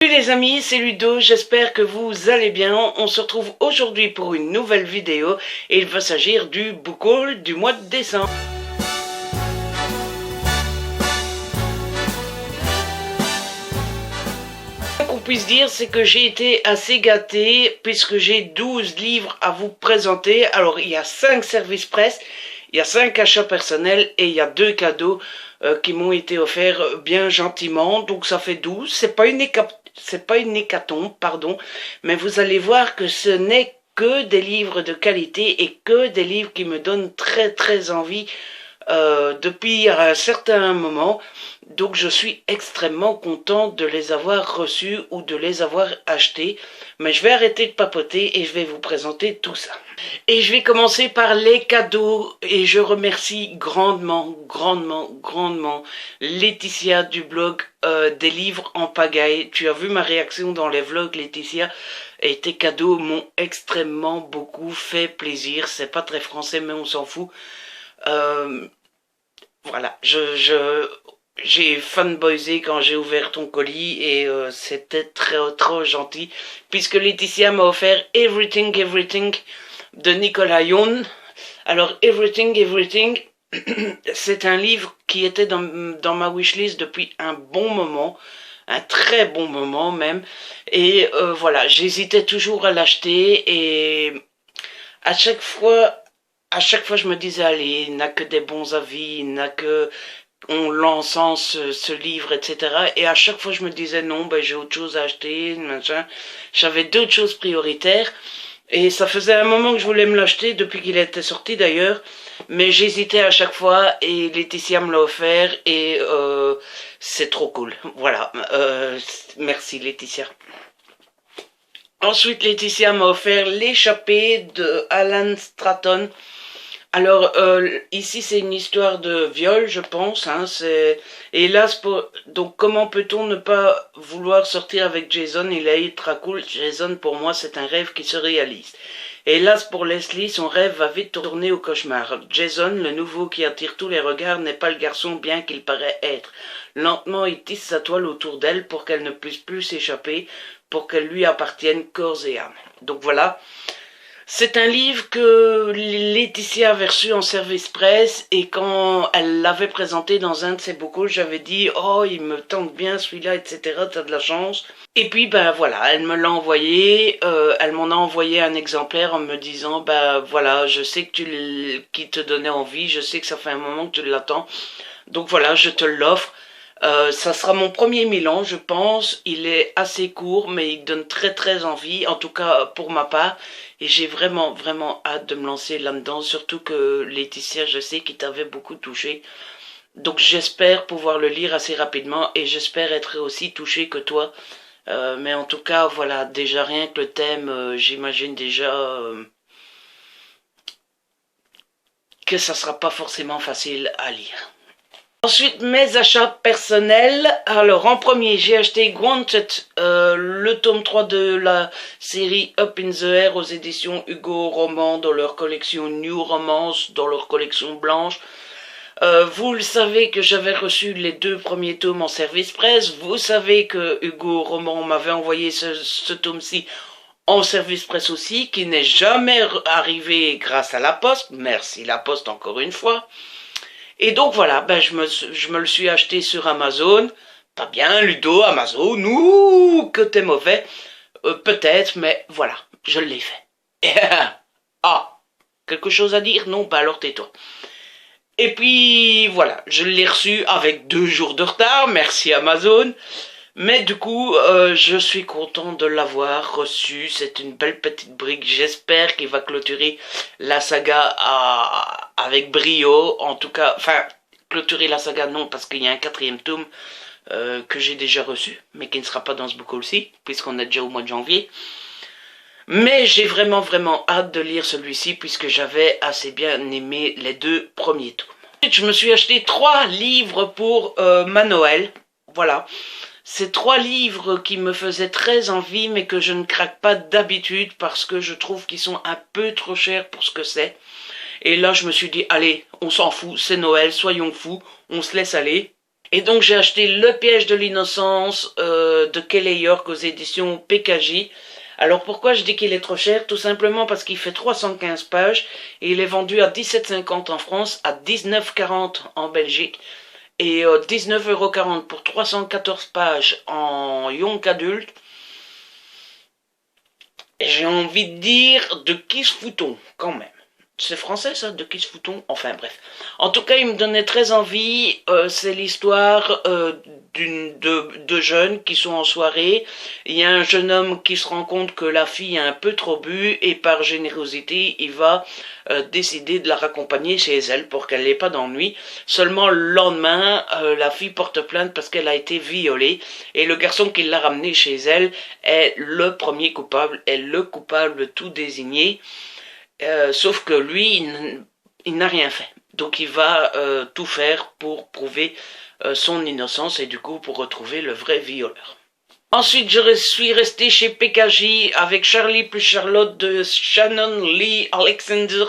Salut les amis, c'est Ludo, j'espère que vous allez bien. On se retrouve aujourd'hui pour une nouvelle vidéo et il va s'agir du book haul du mois de décembre. Ce qu'on puisse dire, c'est que j'ai été assez gâté puisque j'ai 12 livres à vous présenter. Alors il y a 5 services presse, il y a 5 achats personnels et il y a 2 cadeaux qui m'ont été offerts bien gentiment. Donc ça fait 12, c'est pas une hécatombe, pardon, mais vous allez voir que ce n'est que des livres de qualité et que des livres qui me donnent très envie depuis un certain moment. Donc je suis extrêmement content de les avoir reçus ou de les avoir achetés. Mais je vais arrêter de papoter et je vais vous présenter tout ça. Et je vais commencer par les cadeaux et je remercie grandement Laetitia du blog des livres en pagaille. Tu as vu ma réaction dans les vlogs, Laetitia, et tes cadeaux m'ont extrêmement beaucoup fait plaisir. C'est pas très français mais on s'en fout. Voilà, j'ai fanboysé quand j'ai ouvert ton colis et c'était trop gentil puisque Laetitia m'a offert Everything de Nicolas Yoon. Alors Everything c'est un livre qui était dans ma wishlist depuis un bon moment, un très bon moment même, et voilà, j'hésitais toujours à l'acheter et à chaque fois je me disais, allez, il n'a que des bons avis, il n'a que... On l'encense ce livre, etc. Et à chaque fois, je me disais, non, ben, j'ai autre chose à acheter, machin. J'avais d'autres choses prioritaires. Et ça faisait un moment que je voulais me l'acheter, depuis qu'il était sorti d'ailleurs. Mais j'hésitais à chaque fois, et Laetitia me l'a offert, et c'est trop cool. Voilà, merci Laetitia. Ensuite, Laetitia m'a offert L'échappée de Alan Stratton. Alors, ici, c'est une histoire de viol, je pense. Hein, hélas, donc comment peut-on ne pas vouloir sortir avec Jason? Il est ultra cool. Jason, pour moi, c'est un rêve qui se réalise. Hélas, pour Leslie, son rêve va vite tourner au cauchemar. Jason, le nouveau qui attire tous les regards, n'est pas le garçon bien qu'il paraît être. Lentement, il tisse sa toile autour d'elle pour qu'elle ne puisse plus s'échapper, pour qu'elle lui appartienne corps et âme. Donc voilà. C'est un livre que Laetitia avait reçu en service presse et quand elle l'avait présenté dans un de ses bocaux, j'avais dit « Oh, il me tente bien celui-là, etc. T'as de la chance. » Et puis, ben voilà, elle me l'a envoyé, elle m'en a envoyé un exemplaire en me disant « Ben voilà, je sais que qu'il te donnait envie, je sais que ça fait un moment que tu l'attends. Donc voilà, je te l'offre. » Ça sera mon premier Milan, je pense. Il est assez court, mais il donne très envie, en tout cas pour ma part. Et j'ai vraiment hâte de me lancer là-dedans, surtout que Laetitia, je sais qu'il t'avait beaucoup touché. Donc j'espère pouvoir le lire assez rapidement et j'espère être aussi touché que toi. Mais en tout cas, voilà, déjà rien que le thème, j'imagine déjà que ça sera pas forcément facile à lire. Ensuite, mes achats personnels. Alors, en premier, j'ai acheté Gwanted, le tome 3 de la série Up in the Air aux éditions Hugo Roman dans leur collection New Romance, dans leur collection blanche. Vous le savez que j'avais reçu les 2 premiers tomes en service presse. Vous savez que Hugo Roman m'avait envoyé ce tome-ci en service presse aussi, qui n'est jamais arrivé grâce à la poste. Merci la poste encore une fois. Et donc voilà, ben je me le suis acheté sur Amazon. Pas bien, Ludo, Amazon, ouh, que t'es mauvais. Peut-être, mais voilà, je l'ai fait. Ah, quelque chose à dire? Non, bah alors tais-toi. Et puis voilà, je l'ai reçu avec 2 jours de retard, merci Amazon. Mais du coup, je suis content de l'avoir reçu. C'est une belle petite brique. J'espère qu'il va clôturer la saga avec brio. En tout cas, enfin, clôturer la saga non, parce qu'il y a un 4e tome que j'ai déjà reçu, mais qui ne sera pas dans ce book aussi, puisqu'on est déjà au mois de janvier. Mais j'ai vraiment hâte de lire celui-ci, puisque j'avais assez bien aimé les 2 premiers tomes. Ensuite, je me suis acheté 3 livres pour ma Noël. Voilà. C'est 3 livres qui me faisaient très envie, mais que je ne craque pas d'habitude parce que je trouve qu'ils sont un peu trop chers pour ce que c'est. Et là, je me suis dit, allez, on s'en fout, c'est Noël, soyons fous, on se laisse aller. Et donc j'ai acheté Le piège de l'innocence de Kelly York aux éditions PKJ. Alors pourquoi je dis qu'il est trop cher? Tout simplement parce qu'il fait 315 pages et il est vendu à 17,50 en France, à 19,40 en Belgique et 19,40 € pour 314 pages en young adulte. J'ai envie de dire de qui se fout-on quand même. C'est français ça, de qui se fout-on? Enfin bref. En tout cas, il me donnait très envie. C'est l'histoire de jeunes qui sont en soirée. Il y a un jeune homme qui se rend compte que la fille a un peu trop bu et par générosité, il va décider de la raccompagner chez elle pour qu'elle n'ait pas d'ennui. Seulement le lendemain, la fille porte plainte parce qu'elle a été violée et le garçon qui l'a ramenée chez elle est le premier coupable, est le coupable tout désigné. Sauf que lui, il n'a rien fait. Donc il va tout faire pour prouver son innocence et du coup pour retrouver le vrai violeur. Ensuite, je suis resté chez PKJ avec Charlie plus Charlotte de Shannon Lee Alexander,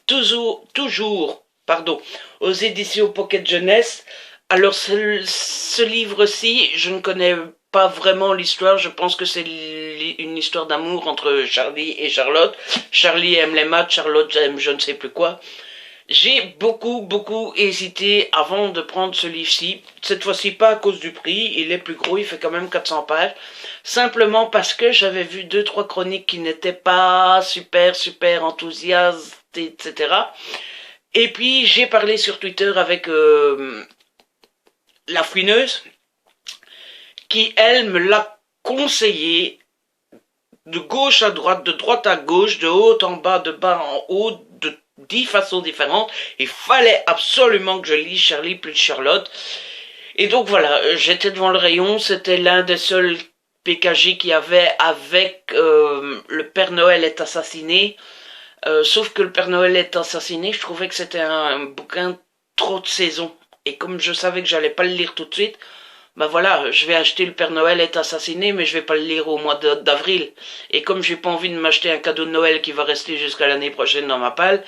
toujours, pardon, aux éditions Pocket Jeunesse. Alors ce livre-ci, je ne connais pas vraiment l'histoire, je pense que c'est une histoire d'amour entre Charlie et Charlotte. Charlie aime les maths, Charlotte aime je ne sais plus quoi. J'ai beaucoup hésité avant de prendre ce livre-ci. Cette fois-ci pas à cause du prix, il est plus gros, il fait quand même 400 pages. Simplement parce que j'avais vu 2-3 chroniques qui n'étaient pas super enthousiastes, etc. Et puis j'ai parlé sur Twitter avec la fouineuse, qui elle me l'a conseillé de gauche à droite, de droite à gauche, de haut en bas, de bas en haut, de 10 façons différentes. Il fallait absolument que je lise Charlie plus Charlotte. Et donc voilà, j'étais devant le rayon, c'était l'un des seuls PKJ qu'il y avait avec Le Père Noël est assassiné. Sauf que Le Père Noël est assassiné, je trouvais que c'était un bouquin trop de saison. Et comme je savais que j'allais pas le lire tout de suite, ben voilà, je vais acheter Le Père Noël est assassiné, mais je vais pas le lire au mois d'avril. Et comme j'ai pas envie de m'acheter un cadeau de Noël qui va rester jusqu'à l'année prochaine dans ma palle,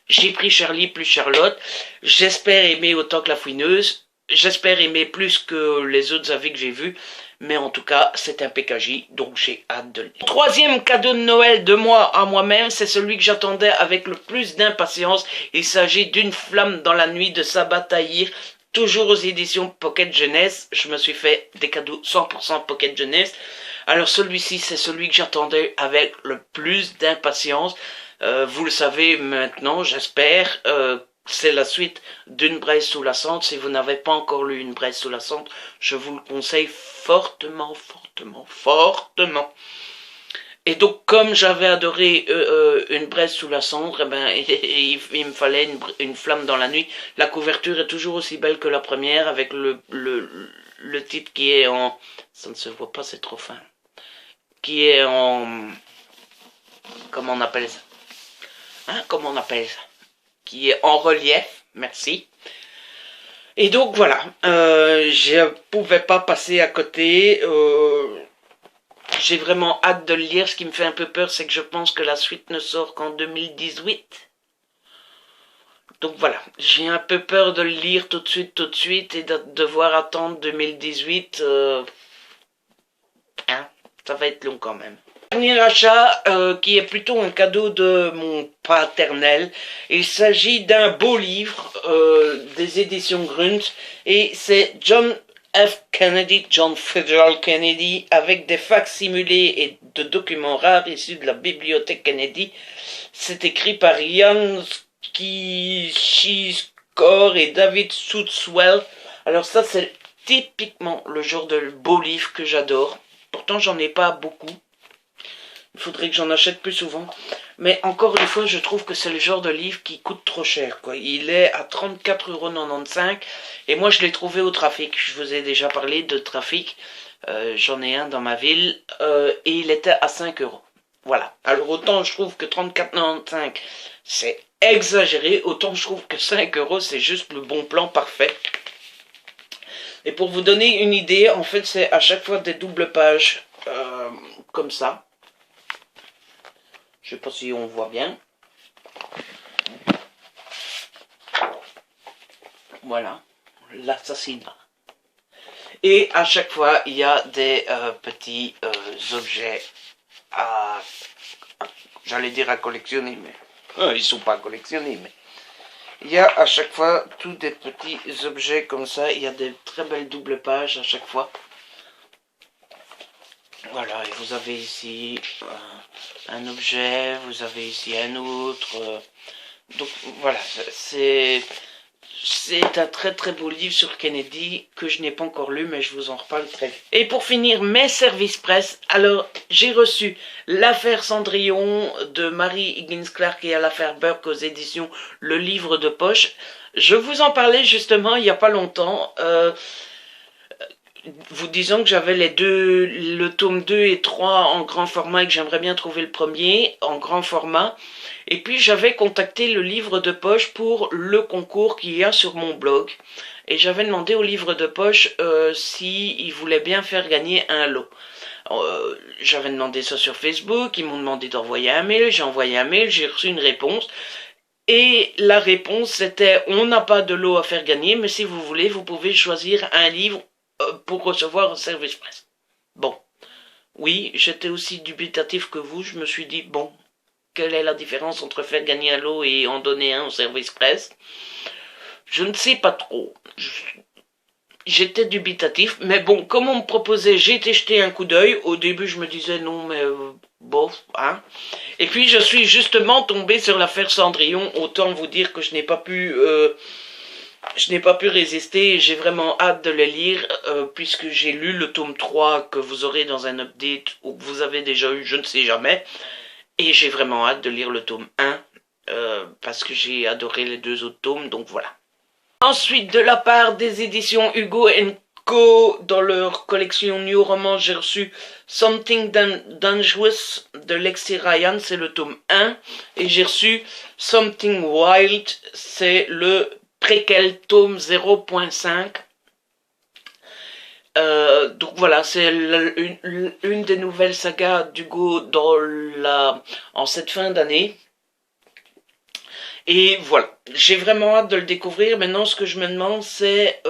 j'ai pris Charlie plus Charlotte. J'espère aimer autant que la fouineuse. J'espère aimer plus que les autres avis que j'ai vus. Mais en tout cas, c'est un PKJ, donc j'ai hâte de le lire. Troisième cadeau de Noël de moi à moi-même, c'est celui que j'attendais avec le plus d'impatience. Il s'agit d'Une flamme dans la nuit de Sabah Tahir, toujours aux éditions Pocket Jeunesse. Je me suis fait des cadeaux 100% Pocket Jeunesse. Alors celui-ci, c'est celui que j'attendais avec le plus d'impatience. Vous le savez maintenant, j'espère. C'est la suite d'Une braise sous la cendre. Si vous n'avez pas encore lu Une braise sous la cendre, je vous le conseille fortement. Et donc, comme j'avais adoré Une braise sous la cendre, eh ben, il me fallait une flamme dans la nuit. La couverture est toujours aussi belle que la première, avec le titre qui est en... Ça ne se voit pas, c'est trop fin. Qui est en... Comment on appelle ça? Comment on appelle ça? Qui est en relief, merci. Et donc voilà, je pouvais pas passer à côté. J'ai vraiment hâte de le lire. Ce qui me fait un peu peur, c'est que je pense que la suite ne sort qu'en 2018. Donc voilà, j'ai un peu peur de le lire tout de suite et de devoir attendre 2018. Ça va être long quand même. Dernier achat qui est plutôt un cadeau de mon paternel. Il s'agit d'un beau livre des éditions Grunt et c'est John Fitzgerald Kennedy avec des facsimilés et de documents rares issus de la bibliothèque Kennedy. C'est écrit par Ian Skishcore et David Southwell. Alors ça c'est typiquement le genre de beau livre que j'adore. Pourtant j'en ai pas beaucoup. Il faudrait que j'en achète plus souvent. Mais encore une fois, je trouve que c'est le genre de livre qui coûte trop cher, quoi. Il est à 34,95 € et moi je l'ai trouvé au Trafic. Je vous ai déjà parlé de Trafic. J'en ai un dans ma ville et il était à 5 €. Voilà. Alors autant je trouve que 34,95 € c'est exagéré, autant je trouve que 5 € c'est juste le bon plan parfait. Et pour vous donner une idée, en fait c'est à chaque fois des doubles pages comme ça. Je sais pas si on voit bien. Voilà. L'assassinat. Et à chaque fois, il y a des petits objets à, j'allais dire à collectionner, mais ils sont pas collectionnés, mais il y a à chaque fois tous des petits objets comme ça. Il y a des très belles doubles pages à chaque fois. Voilà, et vous avez ici un objet, vous avez ici un autre. Donc voilà, c'est un très très beau livre sur Kennedy que je n'ai pas encore lu, mais je vous en reparle très vite. Et pour finir, mes services presse. Alors, j'ai reçu l'affaire Cendrillon de Mary Higgins Clark et à l'affaire Burke aux éditions Le Livre de Poche. Je vous en parlais justement il n'y a pas longtemps. Vous disant que j'avais le tome 2 et 3 en grand format et que j'aimerais bien trouver le premier en grand format. Et puis j'avais contacté le livre de poche pour le concours qu'il y a sur mon blog. Et j'avais demandé au livre de poche s'il voulait bien faire gagner un lot. J'avais demandé ça sur Facebook, ils m'ont demandé d'envoyer un mail, j'ai envoyé un mail, j'ai reçu une réponse. Et la réponse c'était: on n'a pas de lot à faire gagner, mais si vous voulez, vous pouvez choisir un livre pour recevoir un service presse. Bon, oui, j'étais aussi dubitatif que vous, je me suis dit, bon, quelle est la différence entre faire gagner un lot et en donner un au service presse? Je ne sais pas trop. J'étais dubitatif, mais bon, comme on me proposait, j'ai été jeter un coup d'œil. Au début, je me disais non, mais bof, hein. Et puis, je suis justement tombé sur l'affaire Cendrillon. Autant vous dire que je n'ai pas pu résister et j'ai vraiment hâte de le lire puisque j'ai lu le tome 3 que vous aurez dans un update ou que vous avez déjà eu, je ne sais jamais. Et j'ai vraiment hâte de lire le tome 1 parce que j'ai adoré les deux autres tomes, donc voilà. Ensuite, de la part des éditions Hugo Co, dans leur collection New Romance, j'ai reçu Something Dangerous de Lexi Ryan, c'est le tome 1. Et j'ai reçu Something Wild, c'est le préquel tome 0.5. Donc voilà, c'est une des nouvelles sagas d'Hugo en cette fin d'année. Et voilà, j'ai vraiment hâte de le découvrir. Maintenant, ce que je me demande, c'est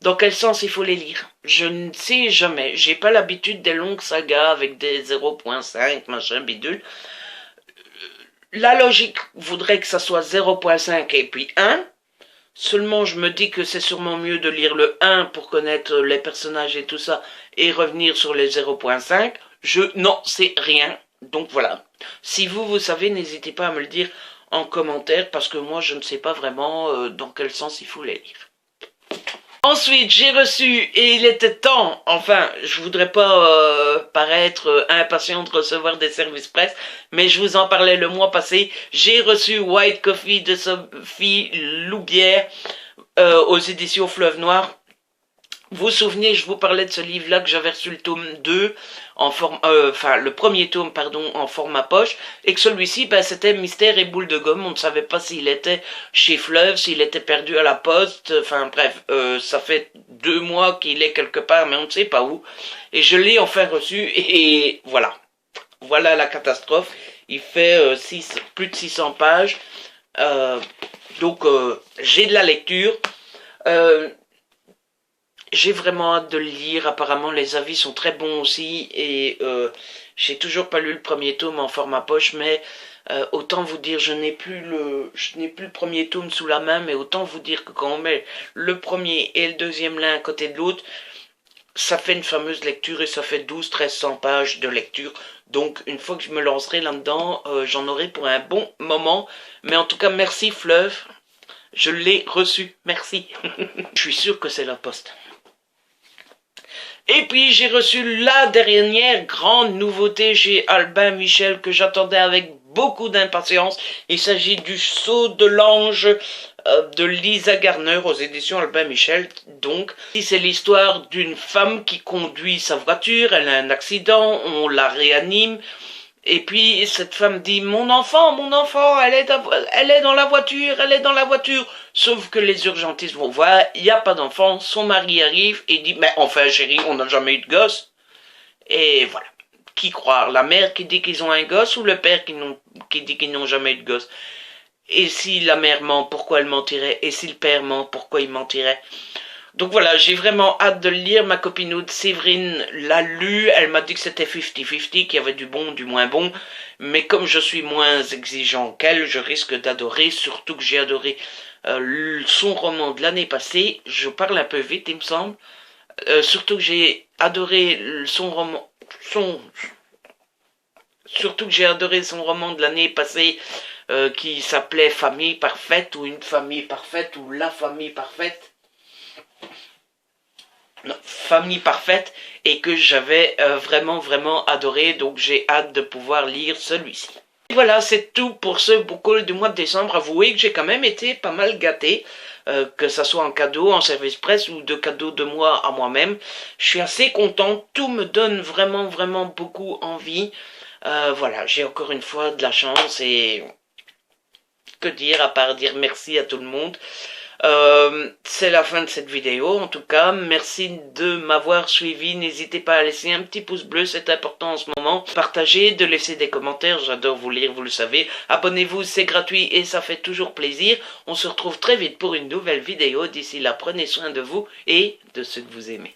dans quel sens il faut les lire. Je ne sais jamais. J'ai pas l'habitude des longues sagas avec des 0.5, machin, bidule. La logique voudrait que ça soit 0.5 et puis 1. Seulement, je me dis que c'est sûrement mieux de lire le 1 pour connaître les personnages et tout ça et revenir sur les 0.5. Je n'en sais rien. Donc voilà. Si vous savez, n'hésitez pas à me le dire en commentaire parce que moi je ne sais pas vraiment dans quel sens il faut les lire. Ensuite j'ai reçu, et il était temps, enfin je voudrais pas paraître impatient de recevoir des services presse, mais je vous en parlais le mois passé, j'ai reçu White Coffee de Sophie Loubière aux éditions Fleuve Noir. Vous vous souvenez, je vous parlais de ce livre-là que j'avais reçu le tome 2, le premier tome, pardon, en format poche, et que celui-ci, ben, c'était Mystère et Boule de Gomme. On ne savait pas s'il était chez Fleuve, s'il était perdu à la poste, enfin bref, ça fait 2 mois qu'il est quelque part, mais on ne sait pas où. Et je l'ai enfin reçu, et voilà. Voilà la catastrophe. Il fait plus de 600 pages. Donc, j'ai de la lecture. J'ai vraiment hâte de le lire, apparemment les avis sont très bons aussi, et j'ai toujours pas lu le premier tome en format poche, mais autant vous dire, je n'ai plus le premier tome sous la main, mais autant vous dire que quand on met le premier et le deuxième l'un à côté de l'autre, ça fait une fameuse lecture et ça fait 1200-1300 pages de lecture. Donc une fois que je me lancerai là-dedans, j'en aurai pour un bon moment. Mais en tout cas, merci Fleuve, je l'ai reçu, merci. Je suis sûr que c'est la poste. Et puis j'ai reçu la dernière grande nouveauté chez Albin Michel que j'attendais avec beaucoup d'impatience. Il s'agit du Sceau de l'Ange de Lisa Garner aux éditions Albin Michel. Donc, c'est l'histoire d'une femme qui conduit sa voiture, elle a un accident, on la réanime. Et puis cette femme dit: mon enfant, elle est dans la voiture, elle est dans la voiture. Sauf que les urgentistes vont voir, il n'y a pas d'enfant, son mari arrive et dit: mais enfin chérie, on n'a jamais eu de gosse. Et voilà. Qui croire? La mère qui dit qu'ils ont un gosse ou le père qui dit qu'ils n'ont jamais eu de gosse? Et si la mère ment, pourquoi elle mentirait? Et si le père ment, pourquoi il mentirait? Donc voilà, j'ai vraiment hâte de le lire. Ma copine Aude Séverine l'a lu. Elle m'a dit que c'était 50-50, qu'il y avait du bon, du moins bon. Mais comme je suis moins exigeant qu'elle, je risque d'adorer. Surtout que j'ai adoré son roman de l'année passée. Je parle un peu vite, il me semble. Surtout que j'ai adoré son roman. Surtout que j'ai adoré son roman de l'année passée qui s'appelait Famille parfaite ou Une famille parfaite ou La famille parfaite. Non, Famille parfaite et que j'avais vraiment adoré, donc j'ai hâte de pouvoir lire celui-ci. Voilà, c'est tout pour ce book haul du mois de décembre. Avouez que j'ai quand même été pas mal gâté, que ça soit en cadeau, en service presse ou de cadeaux de moi à moi-même. Je suis assez content, tout me donne vraiment beaucoup envie. Voilà, j'ai encore une fois de la chance et que dire à part dire merci à tout le monde. C'est la fin de cette vidéo. En tout cas, merci de m'avoir suivi. N'hésitez pas à laisser un petit pouce bleu, c'est important en ce moment. Partagez, de laisser des commentaires, j'adore vous lire, vous le savez. Abonnez-vous, c'est gratuit et ça fait toujours plaisir. On se retrouve très vite pour une nouvelle vidéo. D'ici là, prenez soin de vous et de ceux que vous aimez.